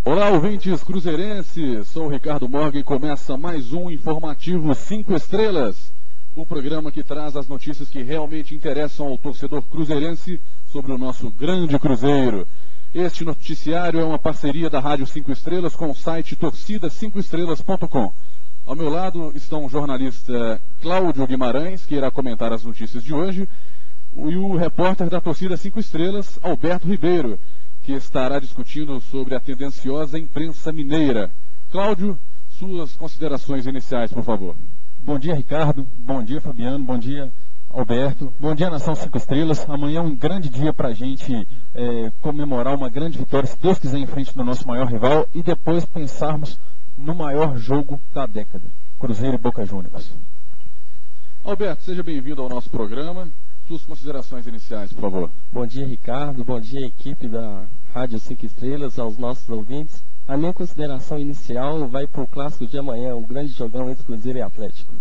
Olá, ouvintes cruzeirenses, sou o Ricardo Morgan e começa mais um informativo 5 estrelas, o programa que traz as notícias que realmente interessam ao torcedor cruzeirense sobre o nosso grande Cruzeiro. Este noticiário é uma parceria da Rádio 5 Estrelas com o site torcida5estrelas.com. Ao meu lado estão o jornalista Cláudio Guimarães, que irá comentar as notícias de hoje, e o repórter da Torcida 5 Estrelas, Alberto Ribeiro, que estará discutindo sobre a tendenciosa imprensa mineira. Cláudio, suas considerações iniciais, por favor. Bom dia, Ricardo. Bom dia, Fabiano. Bom dia, Alberto. Bom dia, Nação 5 Estrelas. Amanhã é um grande dia para a gente comemorar uma grande vitória, se Deus quiser, em frente do nosso maior rival e depois pensarmos no maior jogo da década, Cruzeiro e Boca Juniors. Alberto, seja bem-vindo ao nosso programa. Suas considerações iniciais, por favor. Bom dia, Ricardo. Bom dia, equipe da Rádio 5 Estrelas, aos nossos ouvintes. A minha consideração inicial vai para o clássico de amanhã, um grande jogão entre Cruzeiro e Atlético.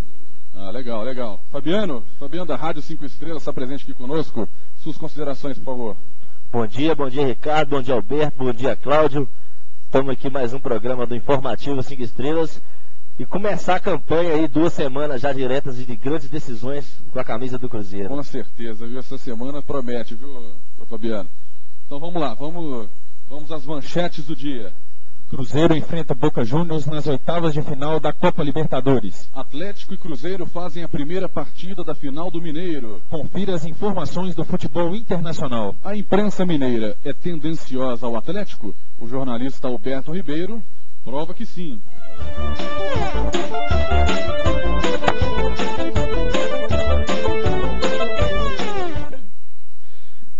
Legal, legal. Fabiano da Rádio 5 Estrelas, está presente aqui conosco. Suas considerações, por favor. Bom dia, Ricardo. Bom dia, Alberto. Bom dia, Cláudio. Estamos aqui mais um programa do Informativo 5 Estrelas. E começar a campanha aí, 2 semanas já diretas de grandes decisões com a camisa do Cruzeiro. Com certeza, viu? Essa semana promete, viu, Fabiano? Então vamos lá, vamos às manchetes do dia. Cruzeiro enfrenta Boca Juniors nas oitavas de final da Copa Libertadores. Atlético e Cruzeiro fazem a primeira partida da final do Mineiro. Confira as informações do futebol internacional. A imprensa mineira é tendenciosa ao Atlético? O jornalista Alberto Ribeiro prova que sim.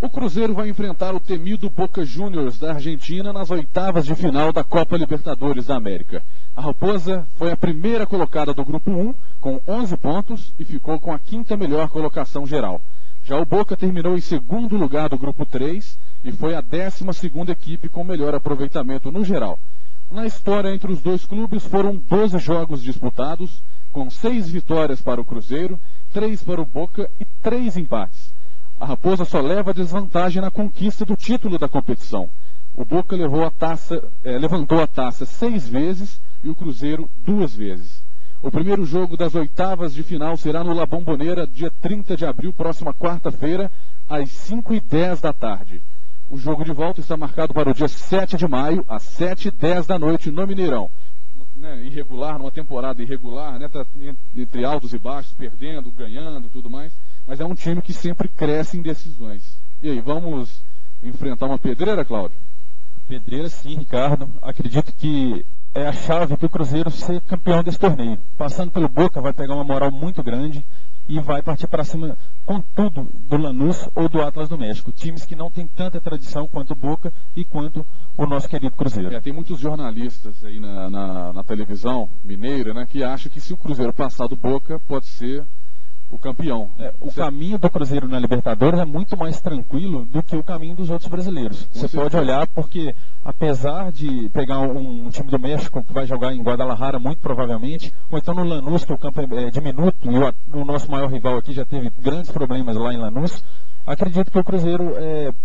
O Cruzeiro vai enfrentar o temido Boca Juniors da Argentina nas oitavas de final da Copa Libertadores da América. A Raposa foi a primeira colocada do Grupo 1 com 11 pontos e ficou com a 5ª melhor colocação geral. Já o Boca terminou em segundo lugar do Grupo 3 e foi a 12ª equipe com melhor aproveitamento no geral. Na história entre os dois clubes foram 12 jogos disputados, com 6 vitórias para o Cruzeiro, 3 para o Boca e 3 empates. A Raposa só leva desvantagem na conquista do título da competição. O Boca levantou a taça 6 vezes e o Cruzeiro 2 vezes. O primeiro jogo das oitavas de final será no La Bombonera, dia 30 de abril, próxima quarta-feira, às 5h10 da tarde. O jogo de volta está marcado para o dia 7 de maio, às 7h10 da noite, no Mineirão. Irregular, numa temporada irregular, tá entre altos e baixos, perdendo, ganhando e tudo mais. Mas é um time que sempre cresce em decisões. E aí, vamos enfrentar uma pedreira, Cláudio? Pedreira, sim, Ricardo. Acredito que é a chave para o Cruzeiro ser campeão desse torneio. Passando pelo Boca, vai pegar uma moral muito grande e vai partir para cima com tudo do Lanús ou do Atlas do México. Times que não têm tanta tradição quanto o Boca e quanto o nosso querido Cruzeiro. Tem muitos jornalistas aí na televisão mineira, né, que acham que se o Cruzeiro passar do Boca, pode ser o campeão. O caminho do Cruzeiro na Libertadores é muito mais tranquilo do que o caminho dos outros brasileiros. Você pode olhar porque, apesar de pegar um time do México que vai jogar em Guadalajara, muito provavelmente, ou então no Lanús, que o campo é diminuto, e o nosso maior rival aqui já teve grandes problemas lá em Lanús, acredito que o Cruzeiro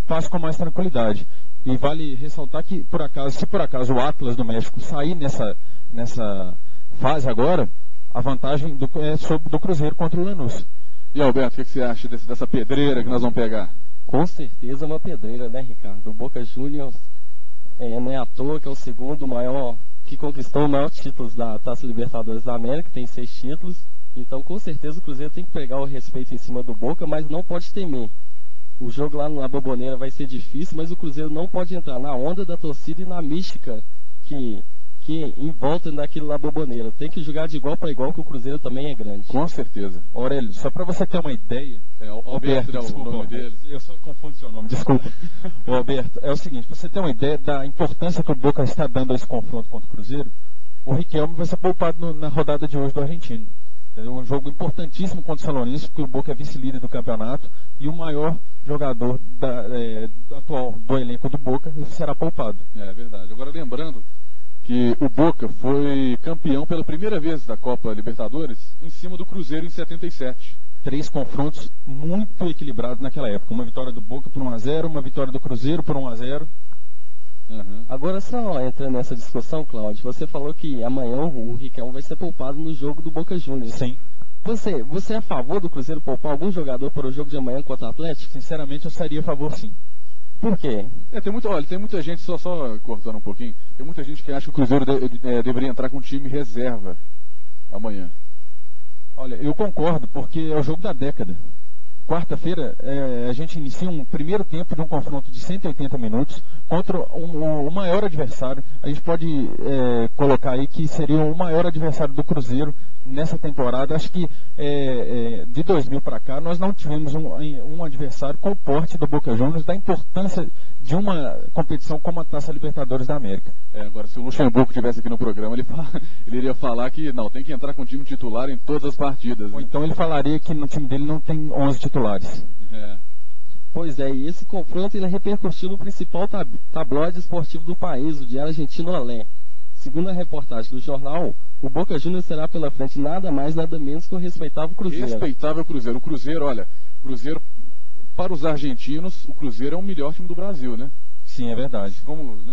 passa com mais tranquilidade. E vale ressaltar que, se por acaso o Atlas do México sair nessa fase agora, a vantagem é sobre do Cruzeiro contra o Lanús. E Alberto, o que você acha dessa pedreira que nós vamos pegar? Com certeza uma pedreira, né, Ricardo? O Boca Juniors não é à toa que é o segundo maior, que conquistou o maior títulos da Taça Libertadores da América, tem 6 títulos. Então, com certeza, o Cruzeiro tem que pegar o respeito em cima do Boca, mas não pode temer. O jogo lá na Bombonera vai ser difícil, mas o Cruzeiro não pode entrar na onda da torcida e na mística que em volta daquilo lá Bombonera. Tem que jogar de igual para igual, que o Cruzeiro também é grande. Com certeza. Aurélio, só para você ter uma ideia... Alberto, o nome dele. Eu só confundo seu nome, desculpa. Alberto, é o seguinte, para você ter uma ideia da importância que o Boca está dando a esse confronto contra o Cruzeiro, o Riquelme vai ser poupado na rodada de hoje do Argentino. É um jogo importantíssimo contra o São Lourenço, porque o Boca é vice-líder do campeonato e o maior jogador atual do elenco do Boca será poupado. É verdade. Agora, lembrando que o Boca foi campeão pela primeira vez da Copa Libertadores em cima do Cruzeiro em 77. 3 confrontos muito equilibrados naquela época. Uma vitória do Boca por 1-0, uma vitória do Cruzeiro por 1-0. Uhum. Agora, só entrando nessa discussão, Cláudio, você falou que amanhã o Riquelme vai ser poupado no jogo do Boca Juniors. Sim. Você é a favor do Cruzeiro poupar algum jogador para o jogo de amanhã contra o Atlético? Sinceramente, eu seria a favor, sim. Por quê? Tem muita gente, só cortando um pouquinho, tem muita gente que acha que o Cruzeiro deveria entrar com um time reserva amanhã. Olha, eu concordo, porque é o jogo da década. Quarta-feira, a gente inicia um primeiro tempo de um confronto de 180 minutos contra o maior adversário. A gente pode colocar aí que seria o maior adversário do Cruzeiro nessa temporada. Acho que de 2000 para cá nós não tivemos um adversário com o porte do Boca Juniors, da importância de uma competição como a Taça Libertadores da América. Agora, se o Luxemburgo estivesse aqui no programa, ele iria falar que não, tem que entrar com o time titular em todas as partidas. Ou então ele falaria que no time dele não tem 11 titulares. Pois é, e esse confronto ele repercutiu no principal tabloide esportivo do país, o Diário Argentino Olé. Segundo a reportagem do jornal, o Boca Juniors será pela frente nada mais, nada menos que o respeitável Cruzeiro. Respeitável Cruzeiro. O Cruzeiro, olha, para os argentinos, o Cruzeiro é o melhor time do Brasil, né? Sim, é verdade.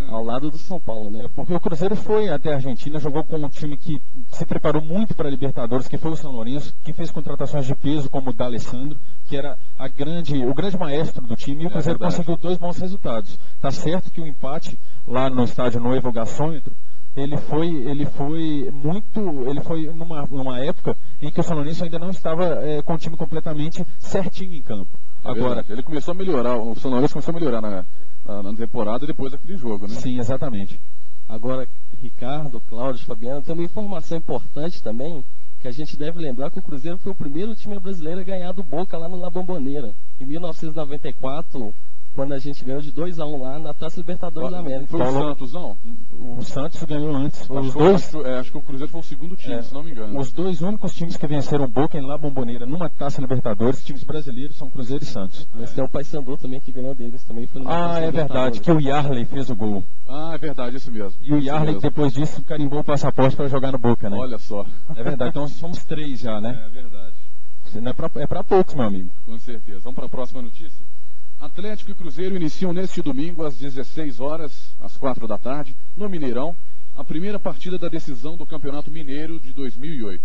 Ao lado do São Paulo, né? Porque o Cruzeiro foi até a Argentina, jogou com um time que se preparou muito para a Libertadores, que foi o São Lourenço, que fez contratações de peso como o D'Alessandro, que era o grande maestro do time, e o Cruzeiro conseguiu 2 bons resultados. Tá certo que o empate lá no estádio Nuevo Gasômetro, ele foi numa época em que o São Lourenço ainda não estava com o time completamente certinho em campo. Agora, ele começou a melhorar, o São Lourenço começou a melhorar na temporada depois daquele jogo, né? Sim, exatamente. Agora, Ricardo, Cláudio, Fabiano, tem uma informação importante também, que a gente deve lembrar que o Cruzeiro foi o primeiro time brasileiro a ganhar do Boca lá no La Bombonera, em 1994, quando a gente ganhou de 2-1 lá na Taça Libertadores da América. Foi o Santos, não? O Santos ganhou antes. Acho que o Cruzeiro foi o segundo time, se não me engano. Os 2 únicos times que venceram o Boca em La Bombonera numa Taça Libertadores, times brasileiros, são Cruzeiro e Santos. Mas tem o Paysandu também que ganhou deles também. Foi é verdade, que o Yarley fez o gol. É verdade, isso mesmo. E o Yarley, depois disso, carimbou o passaporte para jogar no Boca, né? Olha só. É verdade, então somos 3 já, né? É verdade. Não é pra poucos, meu amigo. Com certeza. Vamos para a próxima notícia. Atlético e Cruzeiro iniciam neste domingo às 16 horas, às 4 da tarde, no Mineirão, a primeira partida da decisão do Campeonato Mineiro de 2008.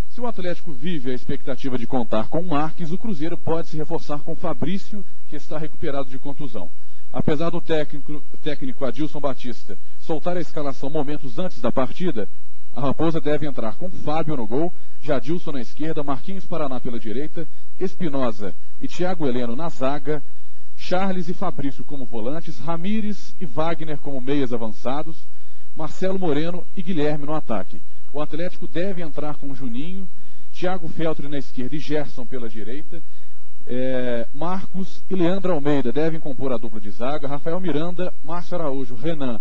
Se o Atlético vive a expectativa de contar com Marques, o Cruzeiro pode se reforçar com Fabrício, que está recuperado de contusão. Apesar do técnico Adilson Batista soltar a escalação momentos antes da partida, a Raposa deve entrar com Fábio no gol, Jadilson na esquerda, Marquinhos Paraná pela direita, Espinosa e Thiago Heleno na zaga, Charles e Fabrício como volantes, Ramires e Wagner como meias avançados, Marcelo Moreno e Guilherme no ataque. O Atlético deve entrar com Juninho, Thiago Feltri na esquerda e Gerson pela direita, Marcos e Leandro Almeida devem compor a dupla de zaga, Rafael Miranda, Márcio Araújo, Renan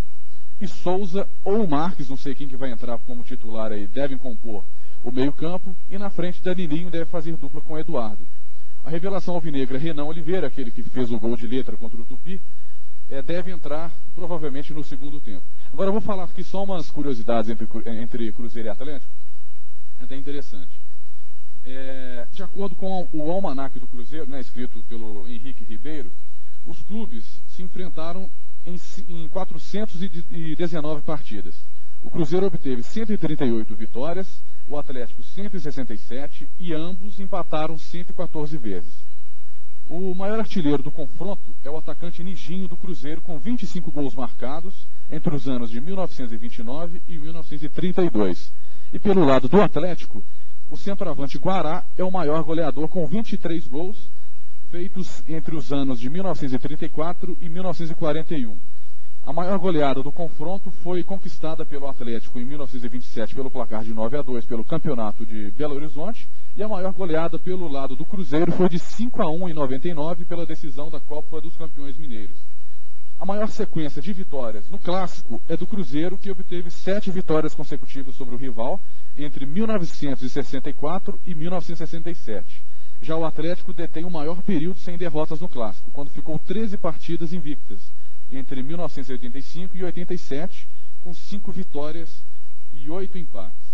e Souza ou Marques, não sei quem que vai entrar como titular aí, devem compor o meio campo, e na frente Danilinho deve fazer dupla com Eduardo. A revelação alvinegra Renan Oliveira, aquele que fez o gol de letra contra o Tupi, deve entrar provavelmente no segundo tempo. Agora eu vou falar aqui só umas curiosidades entre Cruzeiro e Atlético, até interessante. De acordo com o almanaque do Cruzeiro, né, escrito pelo Henrique Ribeiro, os clubes se enfrentaram em 419 partidas. O Cruzeiro obteve 138 vitórias, o Atlético 167 e ambos empataram 114 vezes. O maior artilheiro do confronto é o atacante Nijinho do Cruzeiro, com 25 gols marcados entre os anos de 1929 e 1932. E pelo lado do Atlético, o centroavante Guará é o maior goleador, com 23 gols feitos entre os anos de 1934 e 1941. A maior goleada do confronto foi conquistada pelo Atlético em 1927 pelo placar de 9-2 pelo Campeonato de Belo Horizonte, e a maior goleada pelo lado do Cruzeiro foi de 5-1 em 99 pela decisão da Copa dos Campeões Mineiros. A maior sequência de vitórias no Clássico é do Cruzeiro, que obteve 7 vitórias consecutivas sobre o rival entre 1964 e 1967. Já o Atlético detém o maior período sem derrotas no Clássico, quando ficou 13 partidas invictas entre 1985 e 87, com 5 vitórias e 8 empates.